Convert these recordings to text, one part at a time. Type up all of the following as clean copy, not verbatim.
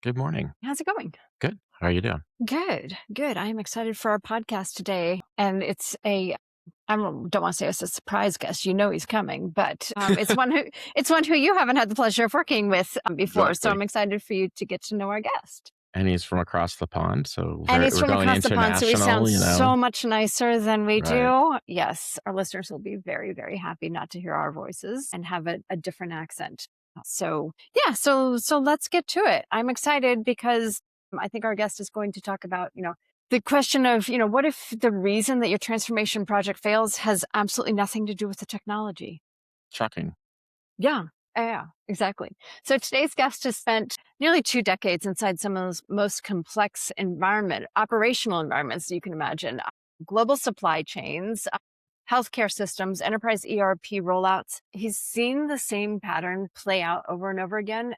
Good morning. How's it going? Good. How are you doing? Good, good. I am excited for our podcast today. And don't want to say it's a surprise guest. You know he's coming, but it's one who you haven't had the pleasure of working with before. So Exactly. I'm excited for you to get to know our guest. And he's from across the pond, so And he's we're from going across the pond, so he international, sounds you know. so much nicer than we Right. do. Yes, our listeners will be very, very happy not to hear our voices and have a different accent. So yeah, so let's get to it. I'm excited because I think our guest is going to talk about, the question of, what if the reason that your transformation project fails has absolutely nothing to do with the technology? Shocking. Yeah. Yeah, exactly. So today's guest has spent nearly 2 decades inside some of those most complex operational environments you can imagine. Global supply chains, healthcare systems, enterprise ERP rollouts. He's seen the same pattern play out over and over again.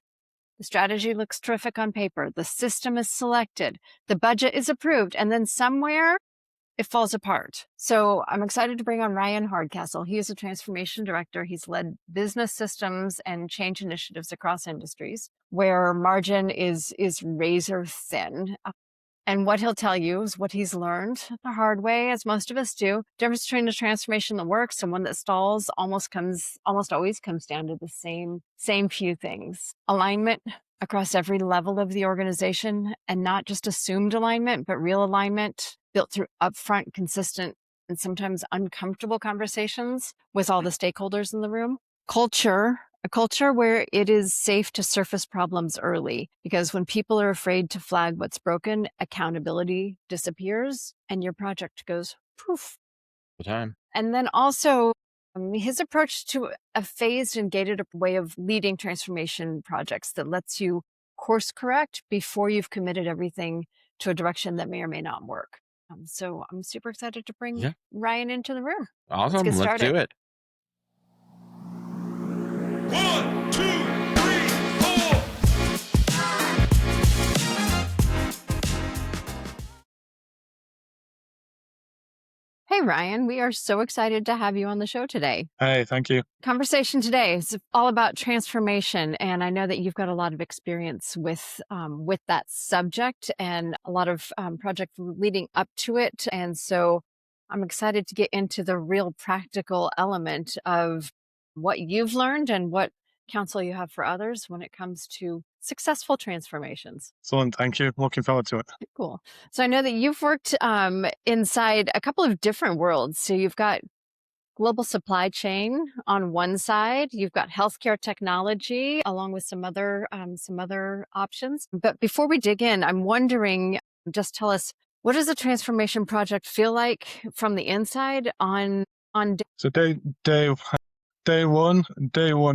The strategy looks terrific on paper. The system is selected. The budget is approved. And then somewhere it falls apart. So I'm excited to bring on Ryan Hardcastle. He is a transformation director. He's led business systems and change initiatives across industries where margin is razor thin. And what he'll tell you is what he's learned the hard way, as most of us do. Difference between a transformation that works and one that stalls almost always comes down to the same few things. Alignment across every level of the organization, and not just assumed alignment, but real alignment built through upfront, consistent, and sometimes uncomfortable conversations with all the stakeholders in the room. A culture where it is safe to surface problems early, because when people are afraid to flag what's broken, accountability disappears and your project goes poof. The time. And then also his approach to a phased and gated way of leading transformation projects that lets you course correct before you've committed everything to a direction that may or may not work. So I'm super excited to bring Yeah. Ryan into the room. Let's Awesome. get Let's do started. it. One, two, three, four. Hey, Ryan, we are so excited to have you on the show today. Hey, thank you. Conversation today is all about transformation, and I know that you've got a lot of experience with that subject and a lot of projects leading up to it. And so I'm excited to get into the real practical element of what you've learned and what counsel you have for others when it comes to successful transformations. Excellent. Thank you. Looking forward to it. Cool. So I know that you've worked inside a couple of different worlds. So you've got global supply chain on one side, you've got healthcare technology, along with some other options. But before we dig in, I'm wondering, just tell us, what does a transformation project feel like from the inside on So day one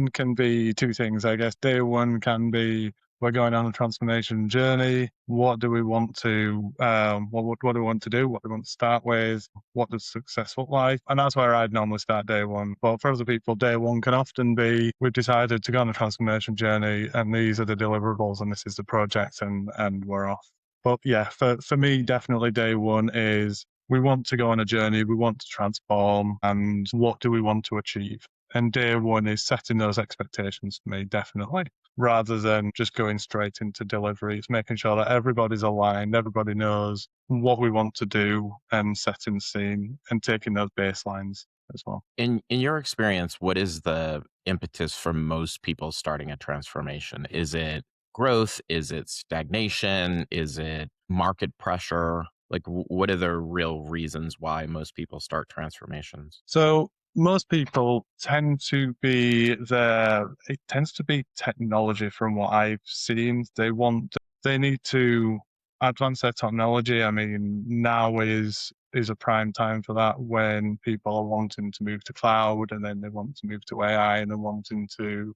can be two things, I guess. Day one can be we're going on a transformation journey. What do we want to what do we want to do? What do we want to start with? What does success look like? And that's where I'd normally start day one. But for other people, day one can often be we've decided to go on a transformation journey and these are the deliverables and this is the project and we're off. But yeah, for me, definitely day one is we want to go on a journey, we want to transform, and what do we want to achieve? And day one is setting those expectations for me, definitely, rather than just going straight into delivery. It's making sure that everybody's aligned, everybody knows what we want to do, and setting the scene and taking those baselines as well. In your experience, what is the impetus for most people starting a transformation? Is it growth? Is it stagnation? Is it market pressure? Like, what are the real reasons why most people start transformations? So most people tend to be it tends to be technology from what I've seen. They need to advance their technology. I mean, now is a prime time for that when people are wanting to move to cloud and then they want to move to AI and they're wanting to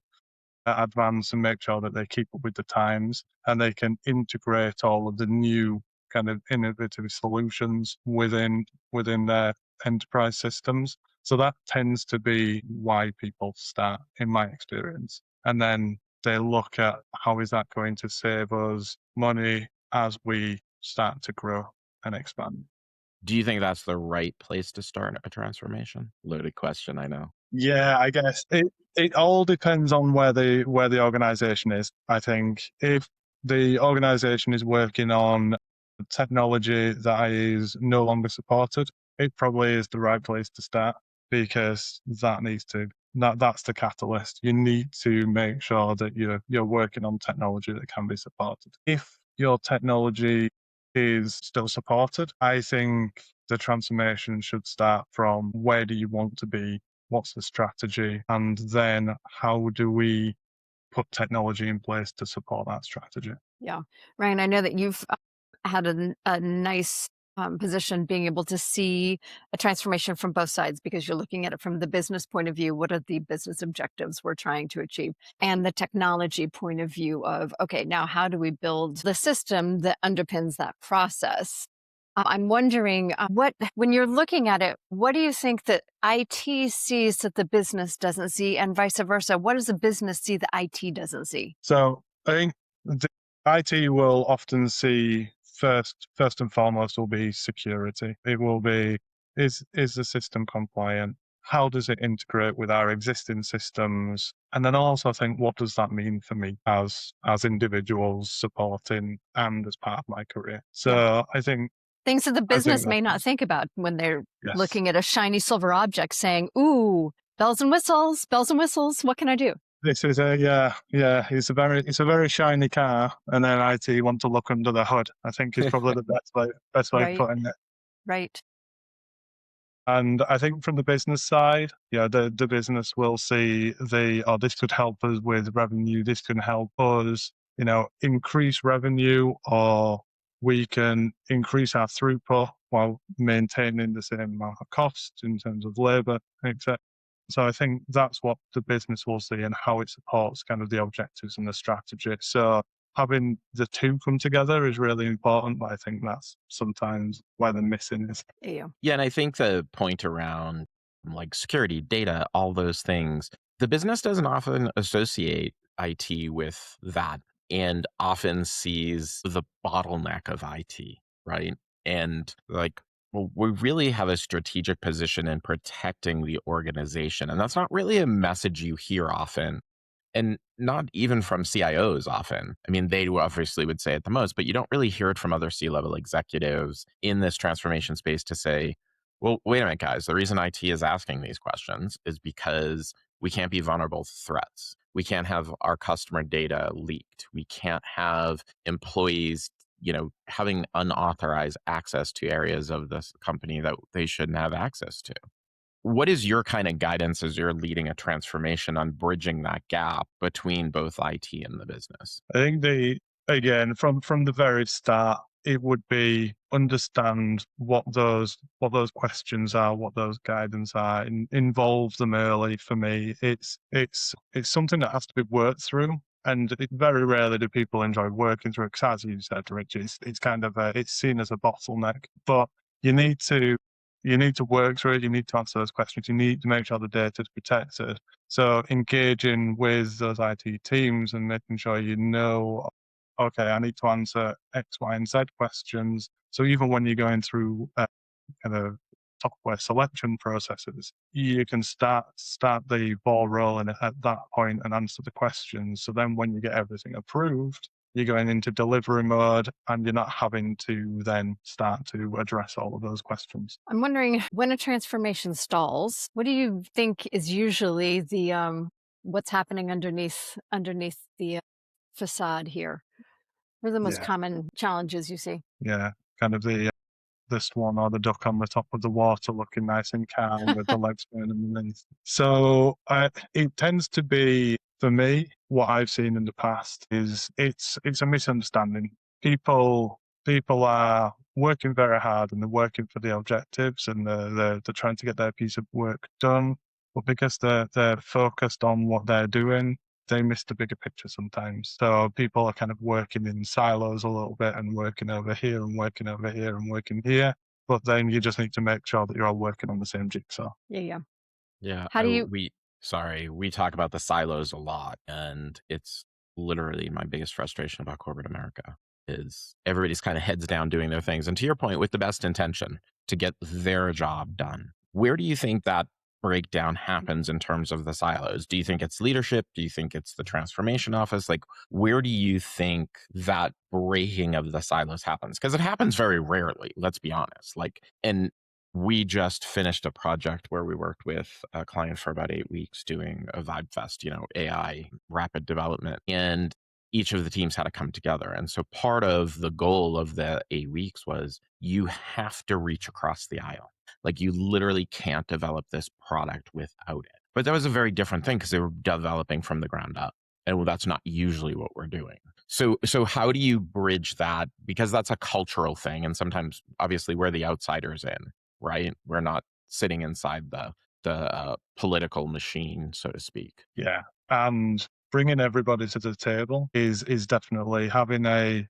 advance and make sure that they keep up with the times and they can integrate all of the new kind of innovative solutions within their enterprise systems. So that tends to be why people start, in my experience. And then they look at how is that going to save us money as we start to grow and expand. Do you think that's the right place to start a transformation? Loaded question, I know. Yeah, I guess it all depends on where the organization is. I think the organization is working on technology that is no longer supported, it probably is the right place to start, because that's the catalyst. You need to make sure that you're working on technology that can be supported. If your technology is still supported, I think the transformation should start from where do you want to be, what's the strategy, and then how do we put technology in place to support that strategy. Yeah. Ryan, I know that you've had a nice position being able to see a transformation from both sides because you're looking at it from the business point of view. What are the business objectives we're trying to achieve? And the technology point of view of, okay, now how do we build the system that underpins that process? I'm wondering when you're looking at it, what do you think that IT sees that the business doesn't see, and vice versa? What does the business see that IT doesn't see? So I think the IT will often see first and foremost will be security. It will be, is the system compliant? How does it integrate with our existing systems? And then also think, what does that mean for me as individuals supporting and as part of my career? Yeah. So Things that the I think business may not that's, think about when they're yes. looking at a shiny silver object saying, "Ooh, bells and whistles, what can I do?" This is yeah. It's a very shiny car, and then IT want to look under the hood. I think is probably the best way of Right, putting it. right. And I think from the business side, yeah, the business will see this could help us with revenue. This can help us, increase revenue, or we can increase our throughput while maintaining the same amount of cost in terms of labor, etc. So I think that's what the business will see and how it supports kind of the objectives and the strategy. So having the two come together is really important, but I think that's sometimes where the missing is. Yeah. Yeah, and I think the point around like security, data, all those things, the business doesn't often associate IT with that and often sees the bottleneck of IT, right? And like, well, we really have a strategic position in protecting the organization. And that's not really a message you hear often, and not even from CIOs often. I mean, they obviously would say it the most, but you don't really hear it from other C-level executives in this transformation space to say, well, wait a minute, guys, the reason IT is asking these questions is because we can't be vulnerable to threats. We can't have our customer data leaked. We can't have employees, having unauthorized access to areas of this company that they shouldn't have access to. What is your kind of guidance as you're leading a transformation on bridging that gap between both IT and the business? I think again from the very start, it would be understand what those questions are, what those guidance are, and involve them early. For me, it's something that has to be worked through, and very rarely do people enjoy working through it. 'Cause as you said, Rich, it's kind of it's seen as a bottleneck, but you need to you need to work through it. You need to answer those questions. You need to make sure the data is protected. So engaging with those IT teams and making sure okay, I need to answer X, Y, and Z questions. So even when you're going through kind of software selection processes, you can start the ball rolling at that point and answer the questions. So then when you get everything approved, you're going into delivery mode and you're not having to then start to address all of those questions. I'm wondering when a transformation stalls, what do you think is usually the what's happening underneath the facade here? What are the most Yeah. common challenges you see? Yeah. Kind of the swan or the duck on the top of the water looking nice and calm with the legs going underneath. So it tends to be, for me, what I've seen in the past is it's a misunderstanding. People are working very hard and they're working for the objectives and they're trying to get their piece of work done. But because they're focused on what they're doing, they miss the bigger picture sometimes. So people are kind of working in silos a little bit and working over here and working over here and working here. But then you just need to make sure that you're all working on the same jigsaw. Yeah, yeah. Yeah, How do you we talk about the silos a lot, and it's literally my biggest frustration about corporate America is everybody's kind of heads down doing their things. And to your point, with the best intention to get their job done. Where do you think that breakdown happens in terms of the silos? Do you think it's leadership? Do you think it's the transformation office? Like, where do you think that breaking of the silos happens? Because it happens very rarely, let's be honest. Like, and we just finished a project where we worked with a client for about 8 weeks doing a Vibe Fest, AI rapid development. And each of the teams had to come together. And so part of the goal of the 8 weeks was you have to reach across the aisle. Like, you literally can't develop this product without it. But that was a very different thing because they were developing from the ground up. And well, that's not usually what we're doing. So how do you bridge that? Because that's a cultural thing. And sometimes obviously we're the outsiders in, right? We're not sitting inside the political machine, so to speak. Yeah, and bringing everybody to the table is definitely having a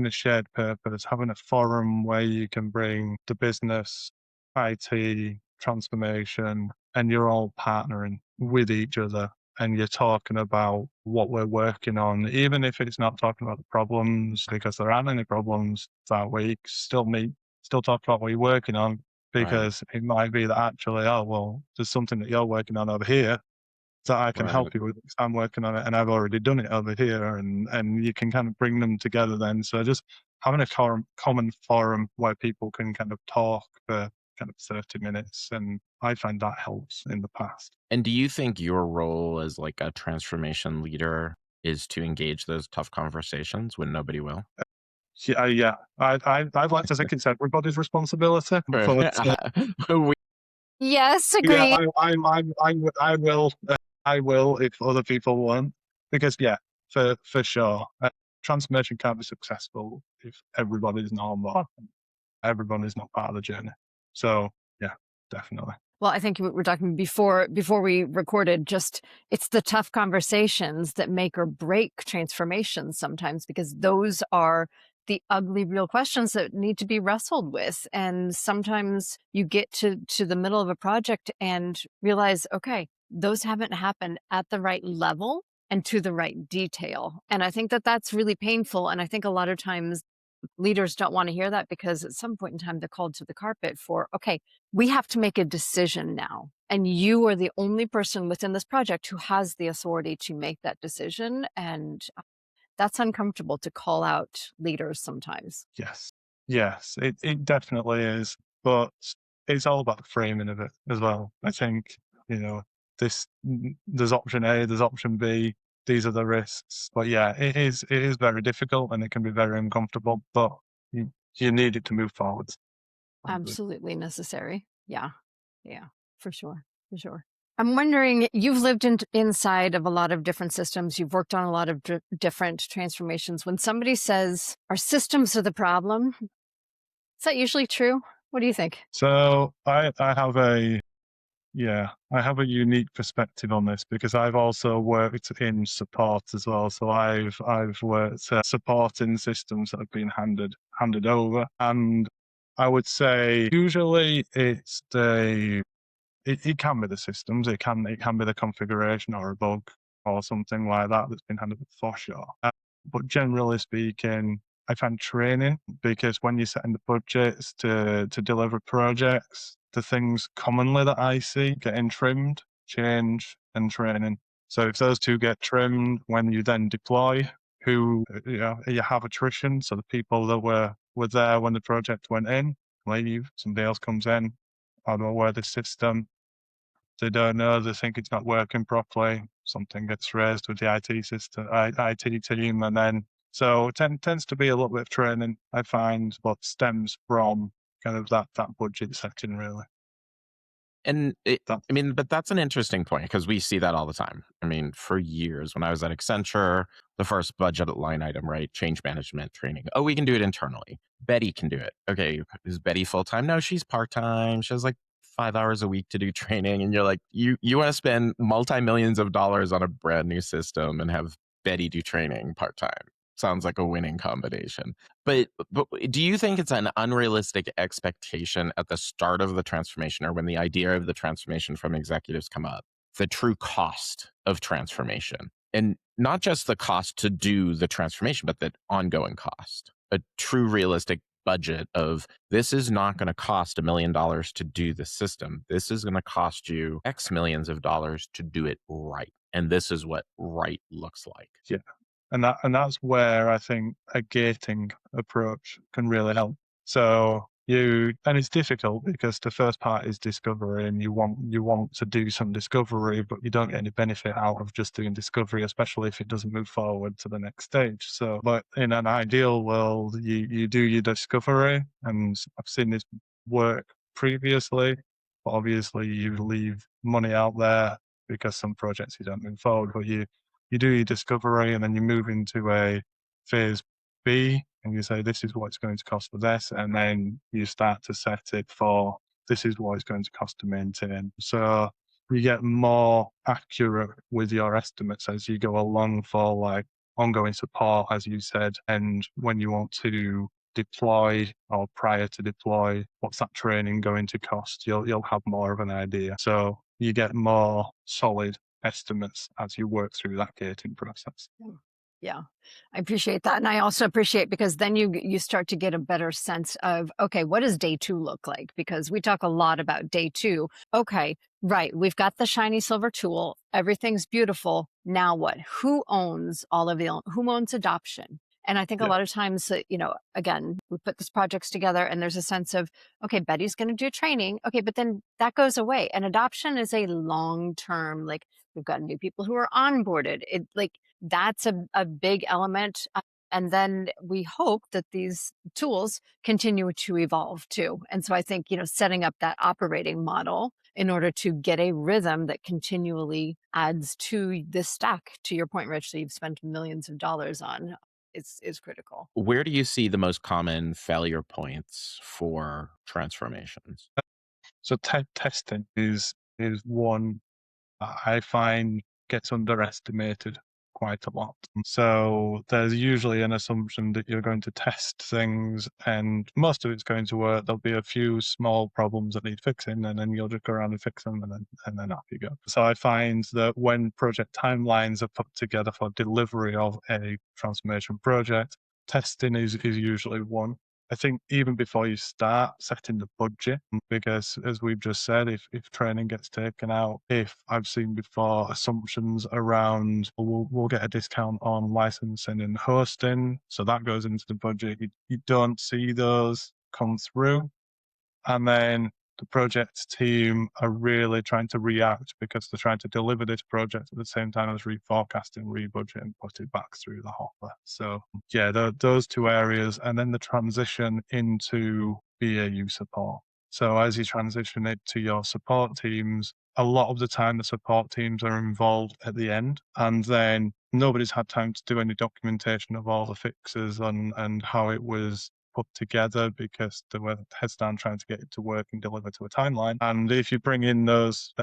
shared purpose, having a forum where you can bring the business, IT, transformation, and you're all partnering with each other. And you're talking about what we're working on, even if it's not talking about the problems, because there aren't any problems that week. Still talk about what you're working on, Right. because it might be that actually, oh, well, there's something that you're working on over here that I can Right. help you with. I'm working on it and I've already done it over here, and you can kind of bring them together then. So just having a common forum where people can kind of talk for kind of 30 minutes, and I find that helps in the past. And do you think your role as like a transformation leader is to engage those tough conversations when nobody will? Yeah. I'd like to think it's everybody's responsibility, but We- Yes, yeah, agreed. I will if other people won't, because yeah, for sure, transformation can't be successful if everybody's not on board. Everybody's not part of the journey. So yeah, definitely. Well, I think we were talking before we recorded, just it's the tough conversations that make or break transformations sometimes, because those are the ugly real questions that need to be wrestled with. And sometimes you get to the middle of a project and realize, okay, those haven't happened at the right level and to the right detail. And I think that that's really painful. And I think a lot of times leaders don't want to hear that, because at some point in time they're called to the carpet for, okay, we have to make a decision now. And you are the only person within this project who has the authority to make that decision. And that's uncomfortable to call out leaders sometimes. Yes. Yes, it definitely is. But it's all about the framing of it as well. I think, you know, there's option A, there's option B, these are the risks. But yeah, it is very difficult and it can be very uncomfortable, but you need it to move forward. Absolutely necessary. Yeah. Yeah, for sure. For sure. I'm wondering, you've lived inside of a lot of different systems. You've worked on a lot of different transformations. When somebody says our systems are the problem, is that usually true? What do you think? So I have a unique perspective on this because I've also worked in support as well. So I've worked supporting systems that have been handed over, and I would say usually it can be the systems, it can be the configuration or a bug or something like that that's been handled for sure. But generally speaking, I find training, because when you're setting the budgets to deliver projects, the things commonly that I see getting trimmed, change and training. So if those two get trimmed, when you then deploy, you have attrition. So the people that were there when the project went in leave, somebody else comes in, I don't know where the system, they don't know, they think it's not working properly. Something gets raised with the IT system, IT team, and then so it tends to be a little bit of training, I find, what stems from kind of that budget setting, really. And That I mean, but that's an interesting point because we see that all the time. I mean, for years when I was at Accenture, the first budget line item, right? Change management training. Oh, we can do it internally. Betty can do it. Okay, is Betty full time? No, she's part time. She has like 5 hours a week to do training, and you're like, you want to spend multi millions of dollars on a brand new system and have Betty do training part time? Sounds like a winning combination. But do you think it's an unrealistic expectation at the start of the transformation, or when the idea of the transformation from executives come up, the true cost of transformation, and not just the cost to do the transformation, but the ongoing cost, a true realistic budget of this is not going to cost $1 million to do the system. This is going to cost you X millions of dollars to do it right. And this is what right looks like. Yeah. And that's where I think a gating approach can really help. So and it's difficult because the first part is discovery, and you want to do some discovery, but you don't get any benefit out of just doing discovery, especially if it doesn't move forward to the next stage. So, but in an ideal world, you do your discovery, and I've seen this work previously, but obviously you leave money out there because some projects you don't move forward, but you do your discovery, and then you move into a phase B, and you say, this is what it's going to cost for this. And then you start to set it for, this is what it's going to cost to maintain. So you get more accurate with your estimates as you go along for like ongoing support, as you said. And when you want to deploy or prior to deploy, what's that training going to cost? You'll have more of an idea. So you get more solid estimates as you work through that gating process. Yeah, I appreciate that. And I also appreciate because then you start to get a better sense of, okay, what does day two look like? Because we talk a lot about day two. Okay, right. We've got the shiny silver tool. Everything's beautiful. Now what? Who owns who owns adoption? And I think a Yeah. lot of times, again, we put these projects together and there's a sense of, okay, Betty's going to do training. Okay, but then that goes away. And adoption is a long term, like we've got new people who are onboarded. That's a big element. And then we hope that these tools continue to evolve too. And so I think, setting up that operating model in order to get a rhythm that continually adds to this stack, to your point, Rich, that you've spent millions of dollars on, is critical. Where do you see the most common failure points for transformations? So testing is one I find gets underestimated quite a lot. So there's usually an assumption that you're going to test things and most of it's going to work. There'll be a few small problems that need fixing, and then you'll just go around and fix them, and then off you go. So I find that when project timelines are put together for delivery of a transformation project, testing is usually one. I think even before you start setting the budget, because as we've just said, if training gets taken out, if I've seen before assumptions around, we'll get a discount on licensing and hosting, so that goes into the budget. You don't see those come through. And then the project team are really trying to react because they're trying to deliver this project at the same time as reforecasting, rebudget, and put it back through the hopper. So yeah, those two areas, and then the transition into BAU support. So as you transition it to your support teams, a lot of the time the support teams are involved at the end, and then nobody's had time to do any documentation of all the fixes and how it was put together because they were heads down trying to get it to work and deliver to a timeline. And if you bring in those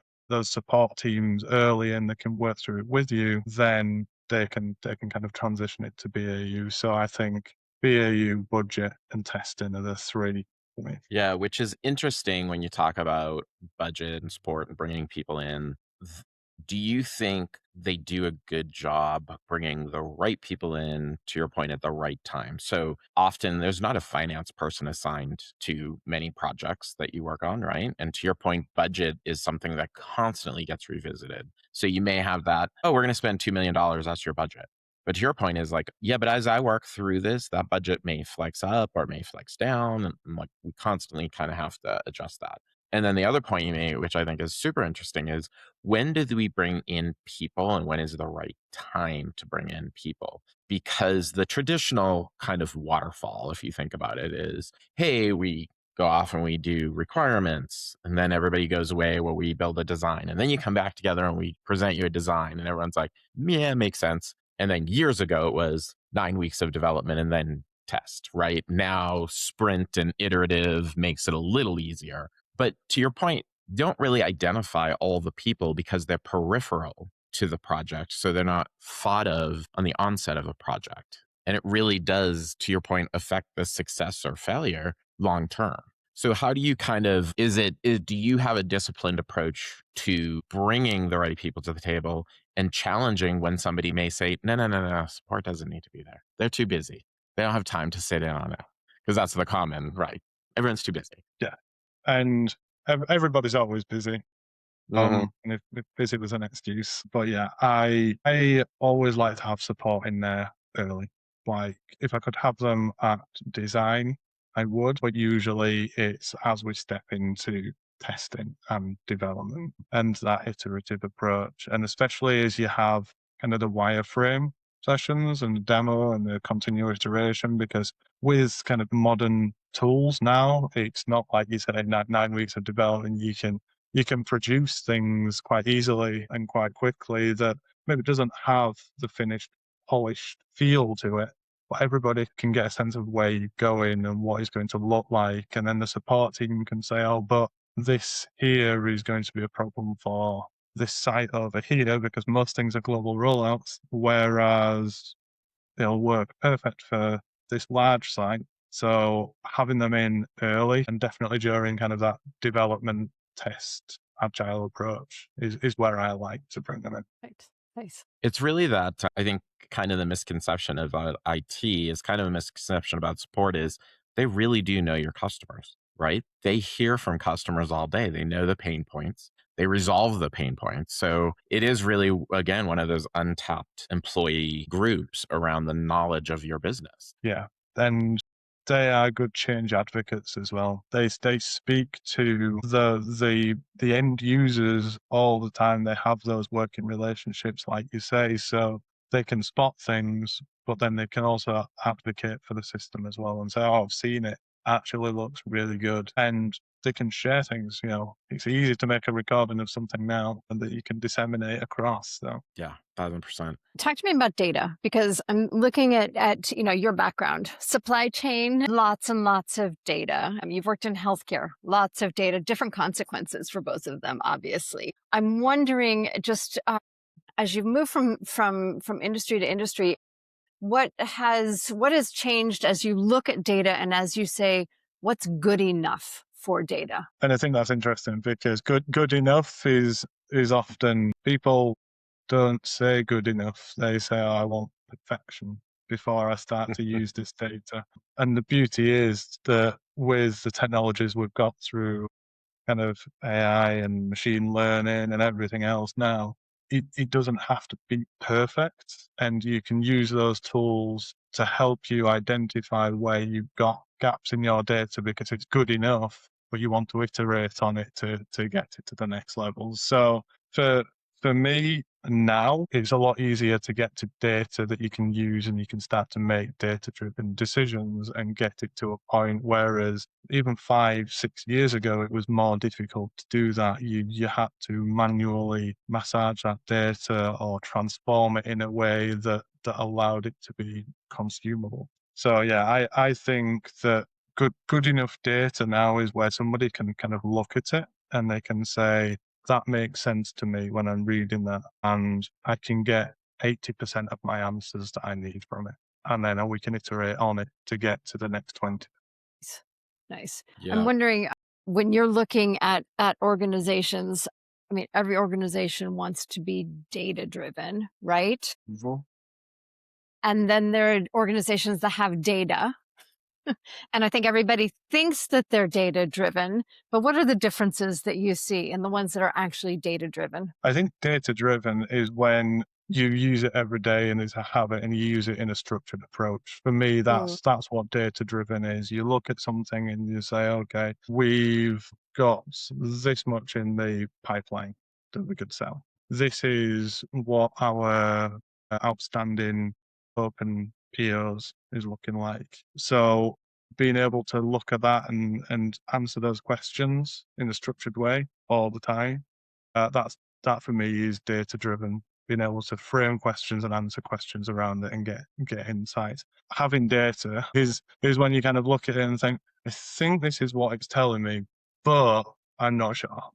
support teams early and they can work through it with you, then they can kind of transition it to BAU. So I think BAU, budget, and testing are the three for me. Yeah, which is interesting when you talk about budget and support and bringing people in. Do you think they do a good job bringing the right people in, to your point, at the right time? So often there's not a finance person assigned to many projects that you work on, right? And to your point, budget is something that constantly gets revisited. So you may have that, oh, we're going to spend $2 million, that's your budget. But to your point is like, yeah, but as I work through this, that budget may flex up or it may flex down. And like we constantly kind of have to adjust that. And then the other point you made, which I think is super interesting, is when do we bring in people and when is the right time to bring in people? Because the traditional kind of waterfall, if you think about it, is hey, we go off and we do requirements and then everybody goes away where we build a design. And then you come back together and we present you a design and everyone's like, yeah, it makes sense. And then years ago, it was 9 weeks of development and then test, right? Now, sprint and iterative makes it a little easier. But to your point, don't really identify all the people because they're peripheral to the project. So they're not thought of on the onset of a project. And it really does, to your point, affect the success or failure long term. So how do you kind of, do you have a disciplined approach to bringing the right people to the table and challenging when somebody may say, no, support doesn't need to be there. They're too busy. They don't have time to sit in on it. because that's the common, right? Everyone's too busy. Yeah. And everybody's always busy. Hmm. And if busy was an excuse, but yeah, I always like to have support in there early. Like if I could have them at design, I would, but usually it's as we step into testing and development and that iterative approach. And especially as you have kind of the wireframe sessions and the demo and the continuous iteration, because with kind of modern tools now, it's not like you said, 9 weeks of development, you can produce things quite easily and quite quickly that maybe doesn't have the finished, polished feel to it, but everybody can get a sense of where you're going and what it's going to look like. And then the support team can say, oh, but this here is going to be a problem for this site over here because most things are global rollouts, whereas they'll work perfect for this large site. So having them in early and definitely during kind of that development test agile approach is where I like to bring them in. Right. Nice. It's really that I think kind of the misconception about IT is kind of a misconception about support is they really do know your customers, right? They hear from customers all day. They know the pain points. They resolve the pain points. So it is really, again, one of those untapped employee groups around the knowledge of your business. Yeah. And they are good change advocates as well. They speak to the end users all the time. They have those working relationships, like you say, so they can spot things, but then they can also advocate for the system as well and say, "Oh, I've seen it. Actually, looks really good." And they can share things. It's easy to make a recording of something now, and that you can disseminate across. So Yeah, 1000%. Talk to me about data because I'm looking at your background, supply chain, lots and lots of data. I mean, you've worked in healthcare, lots of data, different consequences for both of them, obviously. I'm wondering, just as you've moved from industry to industry, what has changed as you look at data and as you say, what's good enough for data? And I think that's interesting because good enough is often people don't say good enough. They say, oh, I want perfection before I start to use this data. And the beauty is that with the technologies we've got through kind of AI and machine learning and everything else now, it doesn't have to be perfect. And you can use those tools to help you identify where you've got gaps in your data because it's good enough, but you want to iterate on it to get it to the next level. So for for me now, it's a lot easier to get to data that you can use and you can start to make data driven decisions and get it to a point. Whereas even 5, 6 years ago, it was more difficult to do that. You had to manually massage that data or transform it in a way that allowed it to be consumable. So yeah, I think that good enough data now is where somebody can kind of look at it and they can say, that makes sense to me when I'm reading that, and I can get 80% of my answers that I need from it. And then we can iterate on it to get to the next 20. Nice. I'm Yeah. wondering when you're looking at organizations, I mean, every organization wants to be data driven, right? Mhm. And then there are organizations that have data. And I think everybody thinks that they're data driven, but what are the differences that you see in the ones that are actually data driven? I think data driven is when you use it every day and it's a habit and you use it in a structured approach. For me, Mm, that's what data driven is. You look at something and you say, okay, we've got this much in the pipeline that we could sell. This is what our outstanding open POs is looking like. So being able to look at that and answer those questions in a structured way all the time, that for me is data driven. Being able to frame questions and answer questions around it and get insights. Having data is when you kind of look at it and think, I think this is what it's telling me, but I'm not sure.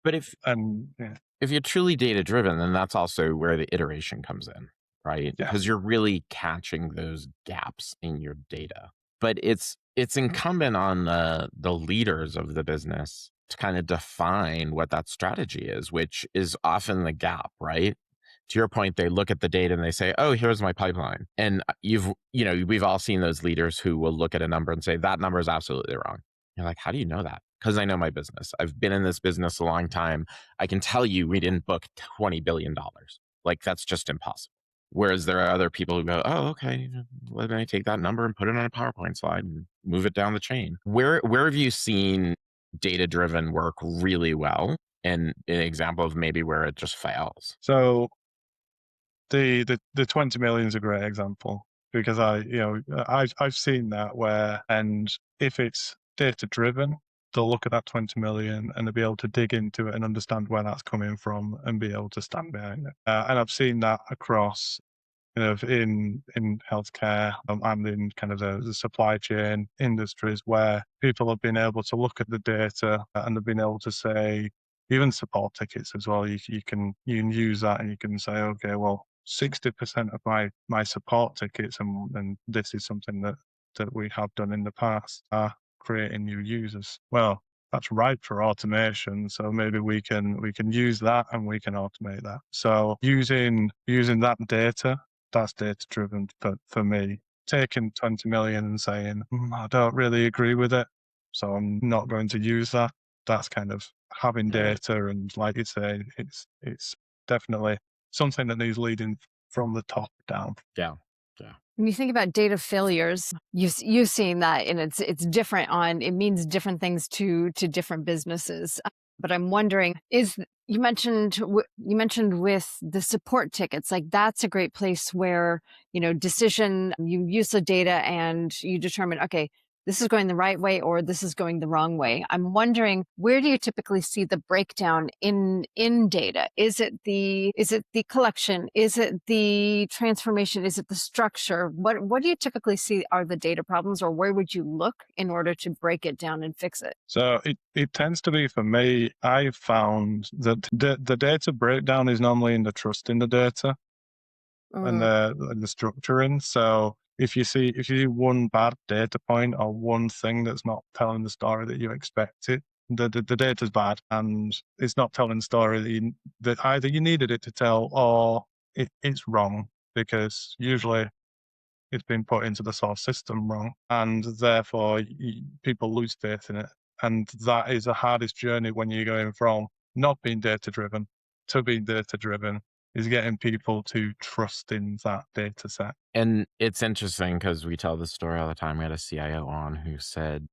But if And yeah, if you're truly data driven, then that's also where the iteration comes in, right? yeah, Because you're really catching those gaps in your data. But it's incumbent on the leaders of the business to kind of define what that strategy is, which is often the gap, right? to your point, they look at the data and they say, oh, here's my pipeline. And we've all seen those leaders who will look at a number and say, that number is absolutely wrong. You're like, how do you know that? Because I know my business. I've been in this business a long time. I can tell you we didn't book $20 billion. Like, that's just impossible. Whereas there are other people who go, oh, okay, let me take that number and put it on a PowerPoint slide and move it down the chain. Where have you seen data-driven work really well, and an example of maybe where it just fails? So the 20 million is a great example, because I've seen that where, and if it's data driven, they'll look at that 20 million and they'll be able to dig into it and understand where that's coming from and be able to stand behind it. And I've seen that across in healthcare and in kind of the supply chain industries, where people have been able to look at the data and they've been able to say, even support tickets as well, you can use that and you can say, okay, well, 60% of my support tickets, and this is something that we have done in the past, are creating new users. Well, that's right for automation. So maybe we can use that and we can automate that. So using that data, that's data driven for me. Taking 20 million and saying, I don't really agree with it, so I'm not going to use that. That's kind of having data, and like you say, it's definitely something that needs leading from the top down. Yeah. When you think about data failures, you've seen that, and it's different it means different things to different businesses. But I'm wondering, you mentioned with the support tickets, like that's a great place where, you use the data and you determine, okay, this is going the right way or this is going the wrong way. I'm wondering, where do you typically see the breakdown in data? Is it the collection? Is it the transformation? Is it the structure? What do you typically see are the data problems, or where would you look in order to break it down and fix it? So it tends to be, for me, I've found that the data breakdown is normally in the trust in the data and the structuring. So if you see one bad data point or one thing that's not telling the story that you expected, the data's bad and it's not telling the story that either you needed it to tell, or it's wrong, because usually it's been put into the source system wrong, and therefore people lose faith in it. And that is the hardest journey when you're going from not being data driven to being data driven, is getting people to trust in that data set. And it's interesting because we tell this story all the time. We had a CIO on who said,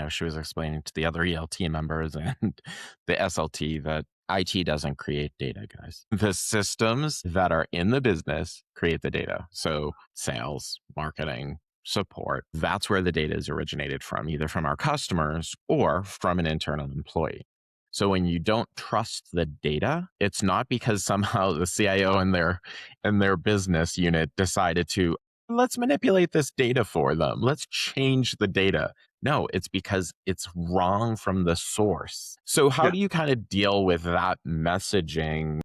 she was explaining to the other ELT members and the SLT that IT doesn't create data, guys. The systems that are in the business create the data. So sales, marketing, support, that's where the data is originated from, either from our customers or from an internal employee. So when you don't trust the data, it's not because somehow the CIO and their business unit decided to, let's manipulate this data for them. Let's change the data. No, it's because it's wrong from the source. So how do you kind of deal with that messaging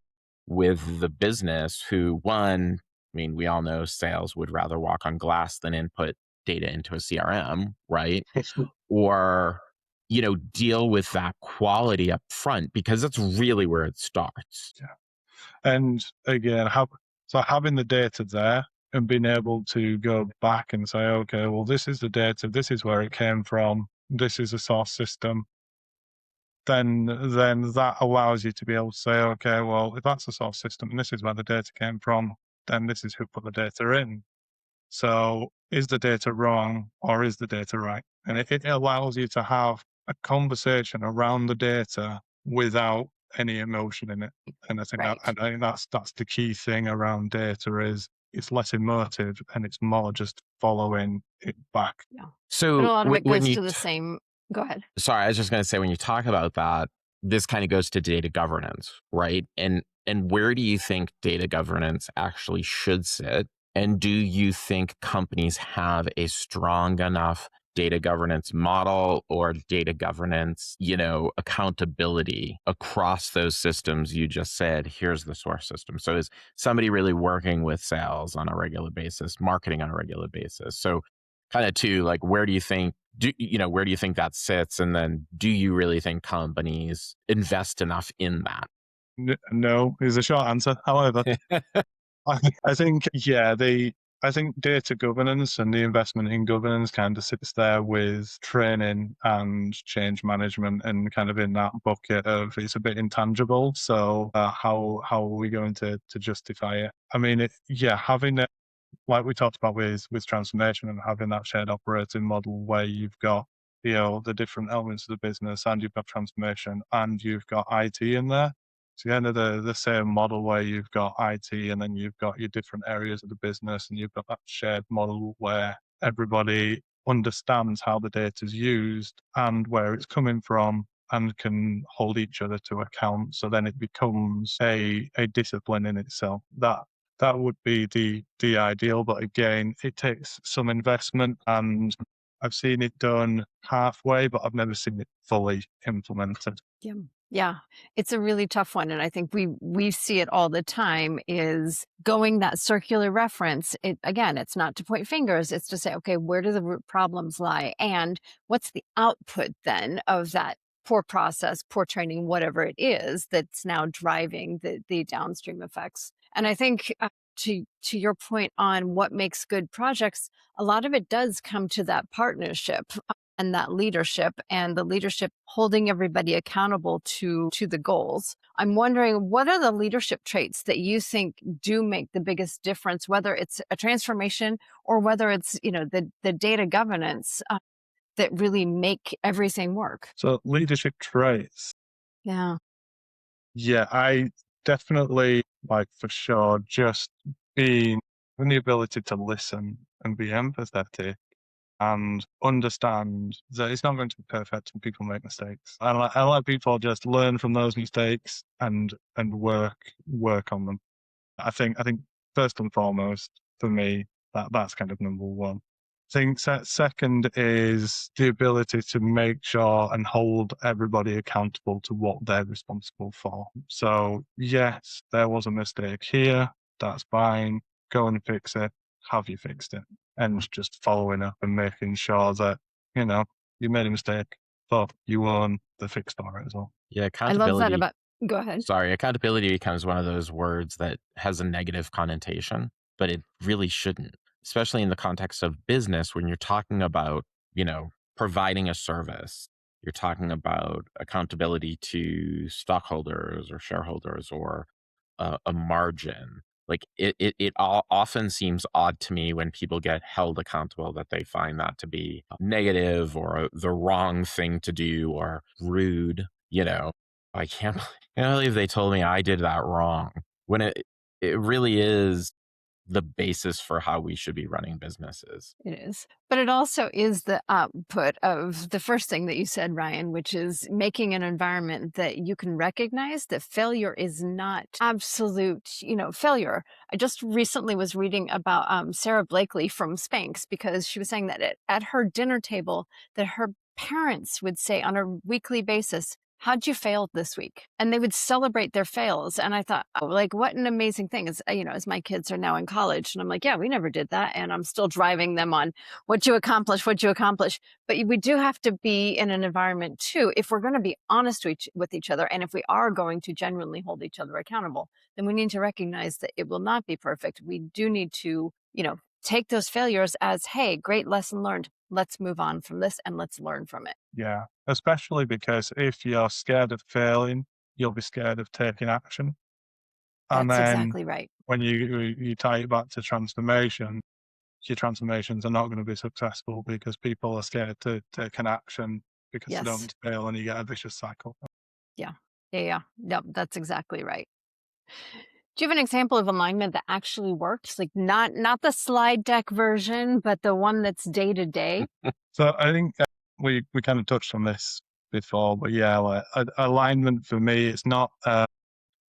with the business who, one, we all know sales would rather walk on glass than input data into a CRM, right? Or deal with that quality up front, because that's really where it starts. Yeah. And again, having the data there and being able to go back and say, okay, well, this is the data, this is where it came from, this is a source system, then that allows you to be able to say, okay, well, if that's a source system and this is where the data came from, then this is who put the data in. So is the data wrong or is the data right? And it allows you to have a conversation around the data without any emotion in it. And I think that's the key thing around data, is it's less emotive and it's more just following it back. Yeah. So And a lot of it when goes you to the same. Go ahead. Sorry, I was just going to say, when you talk about that, this kind of goes to data governance, right? And where do you think data governance actually should sit? And do you think companies have a strong enough data governance model or data governance, accountability across those systems? You just said, here's the source system. So is somebody really working with sales on a regular basis, marketing on a regular basis? So kind of too, like, where do you think that sits? And then do you really think companies invest enough in that? No is a short answer. However, I think, yeah, I think data governance and the investment in governance kind of sits there with training and change management, and kind of in that bucket of it's a bit intangible. So how are we going to justify it? I mean, yeah, having it like we talked about with transformation, and having that shared operating model where you've got, the different elements of the business, and you've got transformation, and you've got IT in there. It's the end of the same model where you've got IT, and then you've got your different areas of the business, and you've got that shared model where everybody understands how the data is used and where it's coming from, and can hold each other to account. So then it becomes a discipline in itself. That would be the ideal, but again, it takes some investment, and I've seen it done halfway, but I've never seen it fully implemented. Yeah. Yeah, it's a really tough one, and I think we see it all the time is going that circular reference. It again, it's not to point fingers, it's to say, okay, where do the root problems lie? And what's the output then of that poor process, poor training, whatever it is that's now driving the downstream effects. And I think to your point on what makes good projects, a lot of it does come to that partnership and that leadership, and the leadership holding everybody accountable to the goals. I'm wondering, what are the leadership traits that you think do make the biggest difference, whether it's a transformation or whether it's the data governance that really make everything work? So leadership traits, Yeah. yeah, I definitely, like, for sure, just being having the ability to listen and be empathetic and understand that it's not going to be perfect and people make mistakes. I like people just learn from those mistakes and work on them. I think first and foremost for me, that's kind of number one. I think second is the ability to make sure and hold everybody accountable to what they're responsible for. So yes, there was a mistake here. That's fine. Go and fix it. Have you fixed it? And just following up and making sure that, you know, you made a mistake, but you own the fix for it as well. Yeah, I love that accountability. about Go ahead. Sorry, accountability becomes one of those words that has a negative connotation, but it really shouldn't, especially in the context of business when you're talking about, providing a service. You're talking about accountability to stockholders or shareholders or a margin. Like it all often seems odd to me when people get held accountable that they find that to be negative or the wrong thing to do or rude. I can't believe they told me I did that wrong when it really is the basis for how we should be running businesses. It is. But it also is the output of the first thing that you said, Ryan, which is making an environment that you can recognize that failure is not absolute, failure. I just recently was reading about Sarah Blakely from Spanx, because she was saying that at her dinner table, that her parents would say on a weekly basis, how'd you fail this week? And they would celebrate their fails. And I thought, oh, like, what an amazing thing is, as my kids are now in college, and I'm like, yeah, we never did that. And I'm still driving them on what you accomplish, what you accomplish. But we do have to be in an environment too, if we're going to be honest with each other. And if we are going to genuinely hold each other accountable, then we need to recognize that it will not be perfect. We do need to, take those failures as, hey, great lesson learned. Let's move on from this and let's learn from it. Yeah, especially because if you're scared of failing, you'll be scared of taking action. And That's then exactly right. when you tie it back to transformation, your transformations are not going to be successful because people are scared to take an action because they don't Yes. want to fail, and you get a vicious cycle. Yeah. Yeah. Yeah. Yep. That's exactly right. Do you have an example of alignment that actually works? Like not the slide deck version, but the one that's day to day? So I think we kind of touched on this before, but yeah, like alignment for me, it's not.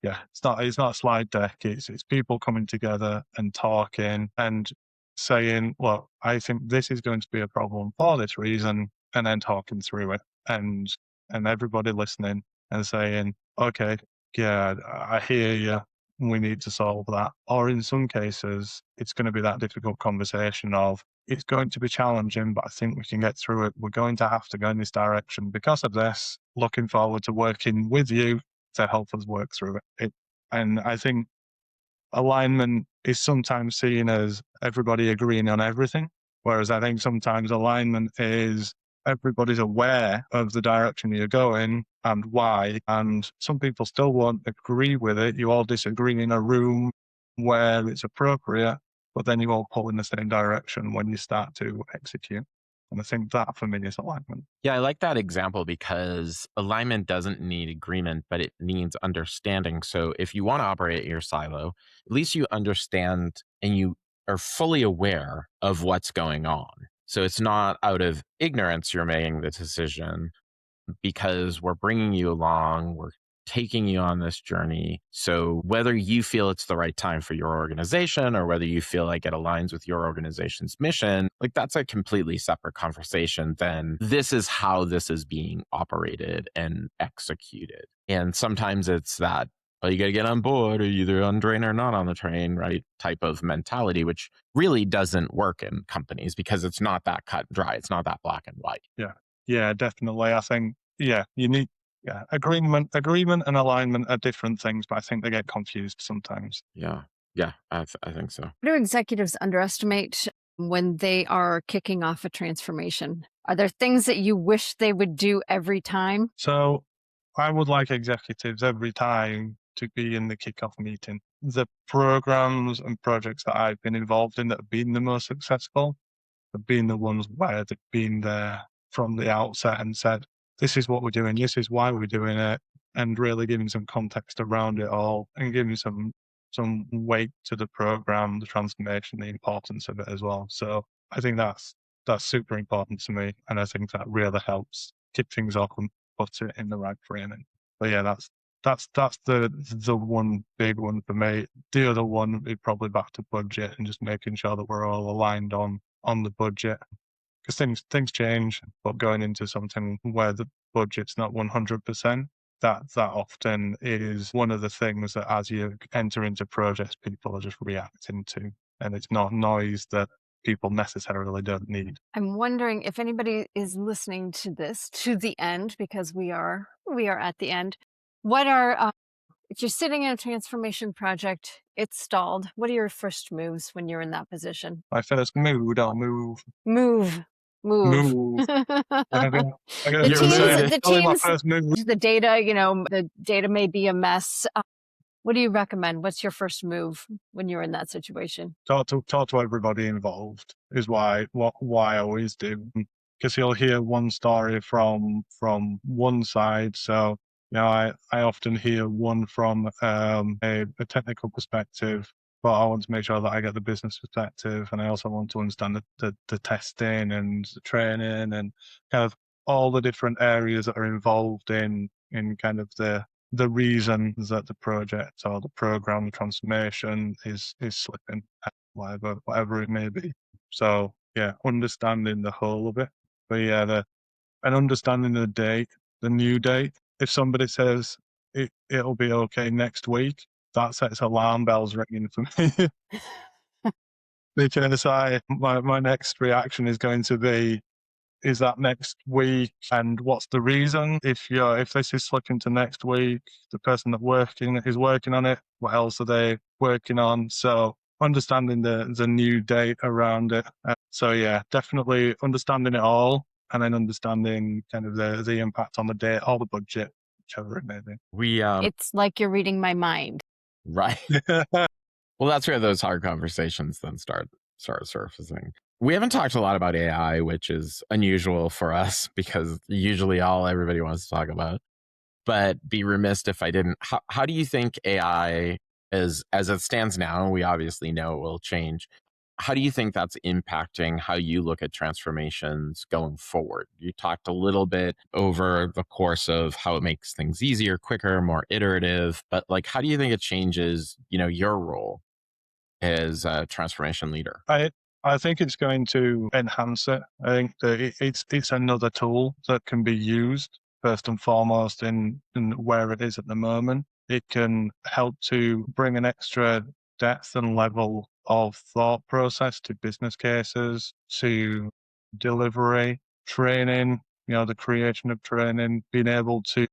Yeah, it's not a slide deck. It's people coming together and talking and saying, "Look, I think this is going to be a problem for this reason," and then talking through it, and everybody listening and saying, "Okay, yeah, I hear you. We need to solve that." Or in some cases, it's going to be that difficult conversation of, "It's going to be challenging, but I think we can get through it. We're going to have to go in this direction because of this. Looking forward to working with you to help us work through it. And I think alignment is sometimes seen as everybody agreeing on everything, whereas I think sometimes alignment is everybody's aware of the direction you're going and why, and some people still won't agree with it. You all disagree in a room where it's appropriate, but then you all pull in the same direction when you start to execute. And I think that for me is alignment. Yeah, I like that example because alignment doesn't need agreement, but it needs understanding. So if you want to operate your silo, at least you understand and you are fully aware of what's going on. So it's not out of ignorance you're making the decision, because we're bringing you along, we're taking you on this journey. So whether you feel it's the right time for your organization or whether you feel like it aligns with your organization's mission, like that's a completely separate conversation than this is how this is being operated and executed. And sometimes it's that, well, you got to get on board or either on train or not on the train, right? Type of mentality, which really doesn't work in companies because it's not that cut and dry. It's not that black and white. Yeah, definitely. I think, you need, agreement and alignment are different things, but I think they get confused sometimes. Yeah. I think so. Do executives underestimate when they are kicking off a transformation? Are there things that you wish they would do every time? So I would like executives every time to be in the kickoff meeting. The programs and projects that I've been involved in that have been the most successful have been the ones where they've been there from the outset and said, this is what we're doing, this is why we're doing it, and really giving some context around it all and giving some weight to the program, the transformation, the importance of it as well. So I think that's super important to me, and I think that really helps kick things off and put it in the right framing. But yeah, that's the one big one for me. The other one is probably back to budget and just making sure that we're all aligned on the budget, because things change. But going into something where the budget's not 100%, that often is one of the things that as you enter into projects, people are just reacting to, and it's not noise that people necessarily don't need. I'm wondering if anybody is listening to this to the end, because we are at the end. What are if you're sitting in a transformation project, it's stalled. What are your first moves when you're in that position? My first move, I'll move. Move. I guess The You're it's teams, moving. the only my teams, first move. the data, the data may be a mess. What do you recommend? What's your first move when you're in that situation? Talk to everybody involved is why I always do, because you'll hear one story from one side. So I often hear one from a technical perspective, but I want to make sure that I get the business perspective, and I also want to understand the testing and the training and kind of all the different areas that are involved in kind of the reason that the project or the program, the transformation is slipping, whatever it may be. So yeah, understanding the whole of it. But yeah, and understanding the date, the new date. If somebody says it'll be okay next week, that sets alarm bells ringing for me. Because my next reaction is going to be, is that next week, and what's the reason? If this is slipping to next week, the person that is working on it, what else are they working on? So understanding the new date around it. So yeah, definitely understanding it all, and then understanding kind of the impact on the date or the budget, whichever it may be. We It's like you're reading my mind. right. Well, that's where those hard conversations then start surfacing. We haven't talked a lot about AI, which is unusual for us because usually all everybody wants to talk about. But be remiss if I didn't. How do you think AI, as it stands now, and we obviously know it will change, how do you think that's impacting how you look at transformations going forward? You talked a little bit over the course of how it makes things easier, quicker, more iterative, but like, how do you think it changes, your role as a transformation leader? I think it's going to enhance it. I think that it's another tool that can be used first and foremost in where it is at the moment. It can help to bring an extra depth and level of thought process to business cases, to delivery, training, the creation of training, being able to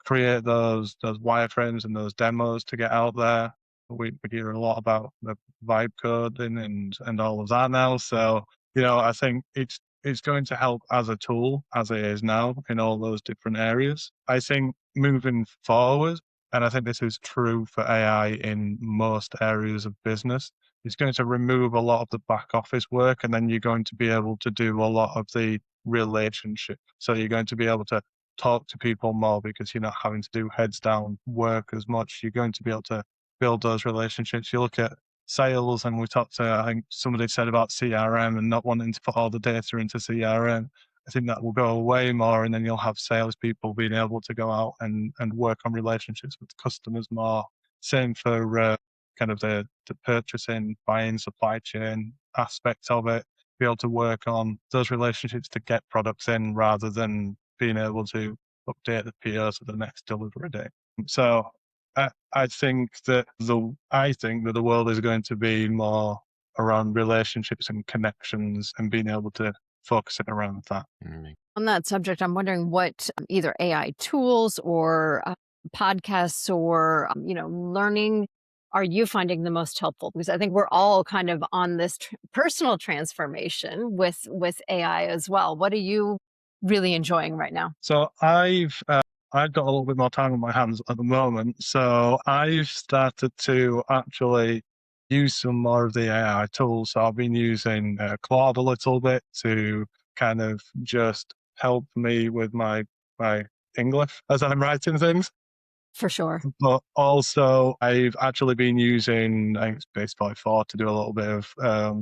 create those wireframes and those demos to get out there. We hear a lot about the vibe coding and all of that now. So, I think it's going to help as a tool as it is now in all those different areas. I think moving forward, and I think this is true for AI in most areas of business, it's going to remove a lot of the back office work, and then you're going to be able to do a lot of the relationship. So you're going to be able to talk to people more because you're not having to do heads down work as much. You're going to be able to build those relationships. You look at sales, and we talked to, I think somebody said about CRM and not wanting to put all the data into CRM. I think that will go away more, and then you'll have salespeople being able to go out and work on relationships with customers more. Same for kind of the purchasing, buying, supply chain aspects of it. Be able to work on those relationships to get products in rather than being able to update the PO to the next delivery date. So I think that the world is going to be more around relationships and connections and being able to focus it around that. Mm. On that subject, I'm wondering what either AI tools or podcasts or learning are you finding the most helpful? Because I think we're all kind of on this personal transformation with AI as well. What are you really enjoying right now? So I've got a little bit more time on my hands at the moment. So I've started to actually use some more of the AI tools. So I've been using Claude a little bit to kind of just help me with my English as I'm writing things. For sure. But also, I've actually been using, I think it's Baseball 4 to do a little bit of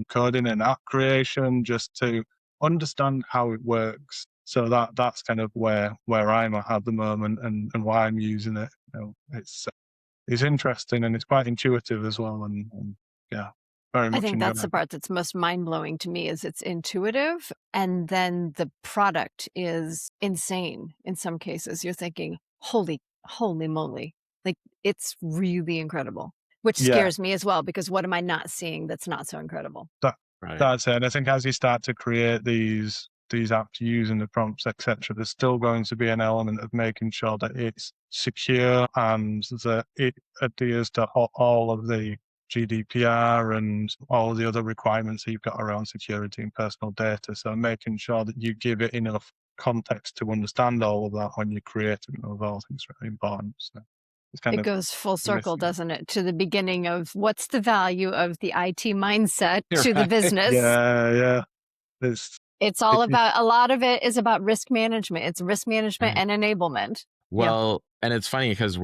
coding and app creation just to understand how it works. So that's kind of where I'm at the moment and why I'm using it. It's interesting and it's quite intuitive as well. And yeah, very I much think that's enjoying the it. part that's most mind-blowing to me is it's intuitive and then the product is insane in some cases. You're thinking, holy moly. Like it's really incredible, which Yeah, scares me as well because what am I not seeing that's not so incredible? that Right. that's it. And I think as you start to create these apps using the prompts, etc., there's still going to be an element of making sure that it's secure and that it adheres to all of the GDPR and all of the other requirements that you've got around security and personal data. So making sure that you give it enough context to understand all of that when you're creating those, all things really important. So it's kind It of goes full circle, missing. doesn't it? To the beginning of what's the value of the IT mindset You're to the right. business. Yeah, yeah. It's It's all it, about a lot of it is about risk management. It's risk management Right. and enablement. Yeah, Well, and it's funny because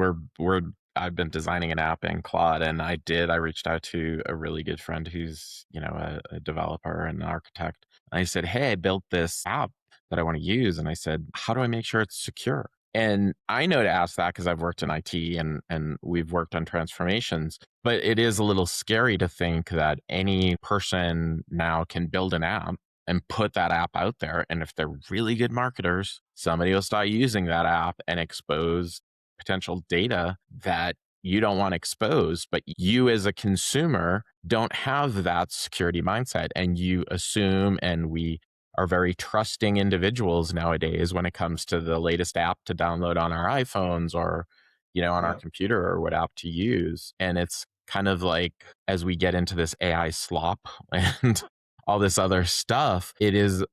I've been designing an app in Claude, and I reached out to a really good friend who's, a developer and an architect. And I said, "Hey, I built this app that I want to use." And I said, "How do I make sure it's secure?" And I know to ask that because I've worked in IT and we've worked on transformations, but it is a little scary to think that any person now can build an app and put that app out there. And if they're really good marketers, somebody will start using that app and expose potential data that you don't want exposed. But you, as a consumer, don't have that security mindset. And you assume, and we are very trusting individuals nowadays when it comes to the latest app to download on our iPhones or, on our yeah, computer or what app to use. And it's kind of like as we get into this AI slop and all this other stuff, it is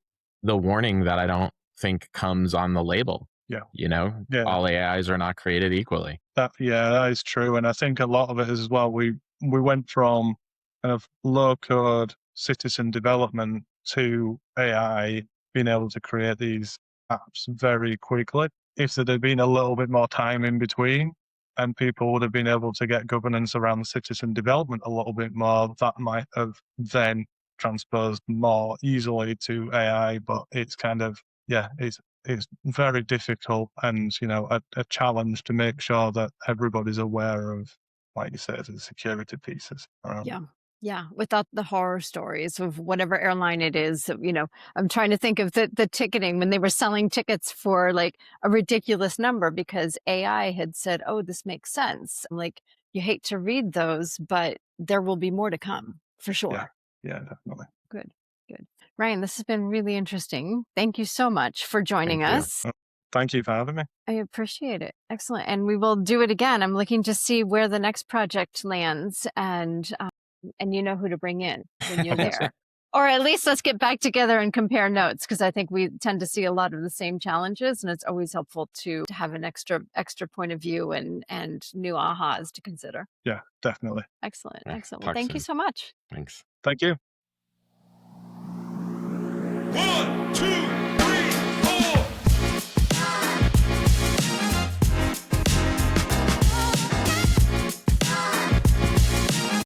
the warning that I don't think comes on the label. yeah, You know, yeah. all AIs are not created equally. That is true, and I think a lot of it is as well. We went from kind of low code citizen development to AI being able to create these apps very quickly. If there had been a little bit more time in between, and people would have been able to get governance around citizen development a little bit more, that might have then transposed more easily to AI. But it's kind of it's very difficult and a challenge to make sure that everybody's aware of, like you said, the security pieces around it. yeah, yeah. Without the horror stories of whatever airline it is, I'm trying to think of the ticketing when they were selling tickets for like a ridiculous number because AI had said, "Oh, this makes sense." I'm like, you hate to read those, but there will be more to come for Yeah, sure. yeah, definitely. Good, good. Ryan, this has been really interesting. Thank you so much for joining Thank you. us. Thank you for having me. I appreciate it. Excellent. And we will do it again. I'm looking to see where the next project lands, and you know who to bring in when you're Awesome. there. Or at least let's get back together and compare notes, because I think we tend to see a lot of the same challenges, and it's always helpful to have an extra point of view and new ahas to consider. Yeah, definitely. Excellent. Yeah, Excellent. Well, talk thank you soon. so much. Thanks. Thank you. 1, 2,